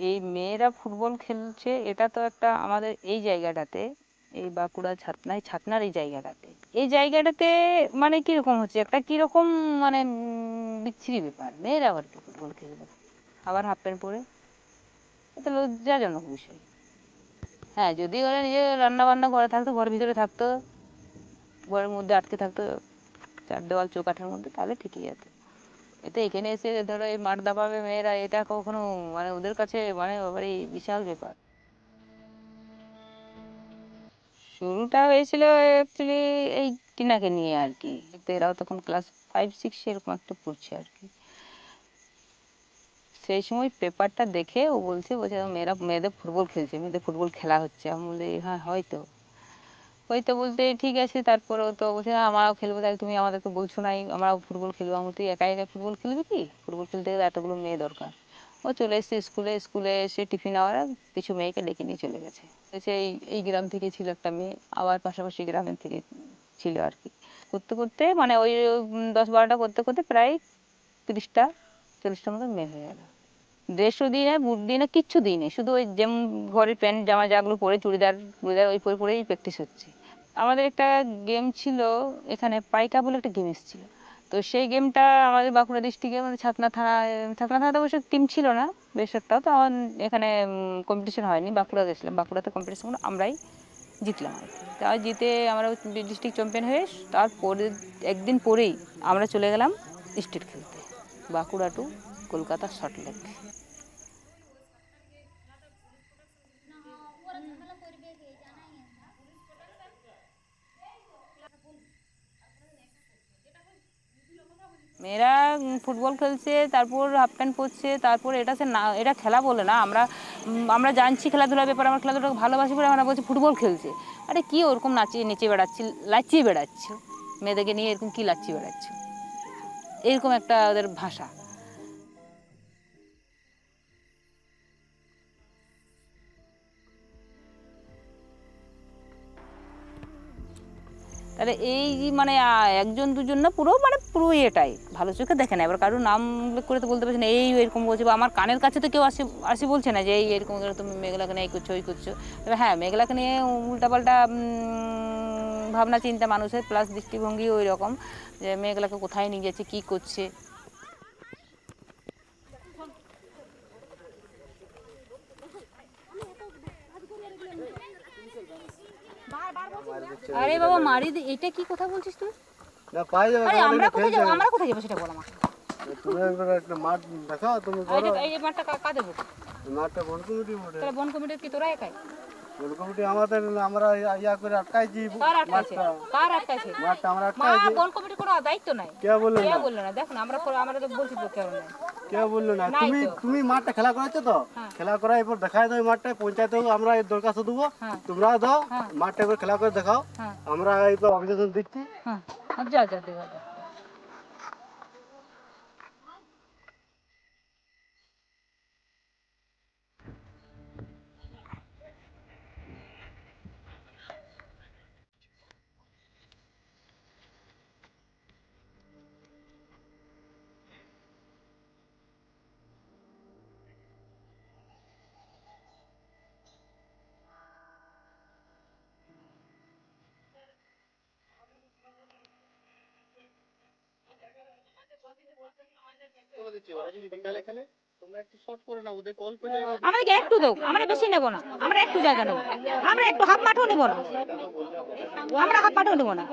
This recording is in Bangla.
এই মেয়েরা ফুটবল খেলছে, এটা তো একটা আমাদের এই জায়গাটাতে, এই বাঁকুড়া ছাতনার এই জায়গাটাতে মানে কিরকম হচ্ছে, একটা কিরকম মানে বিচ্ছিরি ব্যাপার, মেয়েরা আবার কি ফুটবল খেলবে, আবার হাফ প্যান্ট পরে, এটা লজ্জাজনক বিষয়। হ্যাঁ, যদি ওরা নিজে রান্না বান্না করে থাকতো, ঘরের ভিতরে থাকতো, ঘরের মধ্যে আটকে থাকতো চার দেওয়াল চৌকাঠের মধ্যে, তাহলে ঠিকই আছে। এতে এখানে এসে ধরো এই মাঠ দাপাবে মেয়েরা, এটা কখনো মানে ওদের কাছে মানে এই বিশাল ব্যাপার। শুরুটা হয়েছিল অ্যাকচুয়ালি এই টিনাকে নিয়ে আর কি, তো এরাও তখন ক্লাস 5-6 এরকম একটা পড়ছে আর কি। সেই সময় পেপারটা দেখে ও বলছে মেয়েদের ফুটবল খেলছে, মেয়েদের ফুটবল খেলা হচ্ছে। আমি বলি হ্যাঁ হয়তো, হয়তো বলতে ঠিক আছে। তারপরে ও তো বলছে না আমরাও খেলবো, তাহলে তুমি আমাদেরকে বলছো নাই আমরাও ফুটবল খেলবো। আমি তুই একা একা ফুটবল খেলবি কি, ফুটবল খেলতে গেলে এতগুলো মেয়ে দরকার। ও চলে এসছে স্কুলে এসে টিফিন আওয়ারে কিছু মেয়েকে ডেকে নিয়ে চলে গেছে। সেই এই গ্রাম থেকে ছিল একটা মেয়ে, আবার পাশাপাশি গ্রামের থেকে ছিল আর কি। করতে করতে মানে ওই 10-12টা করতে করতে প্রায় 30টা 40টার মতো মেয়ে হয়ে গেল। ড্রেসও দিই না, বুট দিই না, কিচ্ছু দিই না, শুধু ওই যেমন ঘরের প্যান্ট জামা যেগুলো পরে চুড়িদার টুড়িদার ওই পরেই প্র্যাকটিস হচ্ছে। আমাদের একটা গেম ছিল এখানে, পাইকা বলে একটা গেম এসেছিল। তো সেই গেমটা আমাদের বাঁকুড়া ডিস্ট্রিক্টে আমাদের ছাতনা থানাতে অবশ্য টিম ছিল না, বেশ একটা তো আমার এখানে কম্পিটিশন হয়নি। বাঁকুড়া গেছিলাম, বাঁকুড়াতে কম্পিটিশন আমরাই জিতলাম আর কি। তাই জিতে আমরা ডিস্ট্রিক্ট চ্যাম্পিয়ন হয়ে তারপরে একদিন পরেই আমরা চলে গেলাম স্টেট খেলতে, বাঁকুড়া টু কলকাতা সল্টলেক। মেয়েরা ফুটবল খেলছে, তারপর হাফ প্যান্ট পরছে, তারপর এটা সে না, এটা খেলা বলে না। আমরা জানছি খেলাধুলার ব্যাপারে, আমরা খেলাধুলাকে ভালোবাসি বলে আমরা বলছি ফুটবল খেলছে। আরে কি ওরকম নাচিয়ে নেচে বেড়াচ্ছি, লাচিয়ে বেড়াচ্ছ মেয়েদেরকে নিয়ে, এরকম কি লাচিয়ে বেড়াচ্ছ, এরকম একটা ওদের ভাষা। তাহলে এই মানে একজন দুজন না, পুরো এটাই ভালো চোখে দেখে না। এবার কারোর নাম উল্লেখ করে তো বলতে পারছি না এই এরকম বলছে, বা আমার কানের কাছে তো কেউ আসে বলছে না যে এই এরকম তুমি মেঘলাকে নিয়ে এই করছো ওই করছো। তবে হ্যাঁ, মেঘলাকে নিয়ে উল্টাপাল্টা ভাবনা চিন্তা মানুষের, প্লাস দৃষ্টিভঙ্গি ওই রকম যে মেঘলাকে কোথায় নিয়ে যাচ্ছে, কী করছে। আরে বাবা মারি, এটা কি কথা বলছিস তুই? না পাই যাবে, আরে আমরা কোথায় যাবো সেটা বল আমাকে। তুমি একটা মাঠ দেখাও, তুমি করো। এই মাঠটা কাদের বলছো? মাঠটা বন কমিটি বটে। তাহলে বন কমিটির কি তোরা একাই? বন কমিটি আমাদের, আমরা ইয়া করে আটকাইছি কার আটকাইছে? মাঠটা আমরা আটকাইছি। বন কমিটির কোনো দায়িত্ব নাই। কে বললো না? বললো না, দেখো না আমরা তো বলছি তো কেউ নাই। কে বললো না? তুমি মাঠটা খেলা করাইছো তো, খেলা করাই এরপর দেখাই দাও মাঠটা পঞ্চায়েতে, আমরা এই দরখাস্ত দেবো, তোমরা দাও মাঠটা এবার খেলা করে দেখাও, আমরা এই তো অভিযোগ দিচ্ছি। হ্যাঁ যা যা দেখা যা। আমাদেরকে একটু দাও, আমরা বেশি নেবো না, আমরা একটু জায়গা নেবো, আমরা একটু হাফ মাঠও নেবো না, আমরা হাফ মাঠও নেবো না।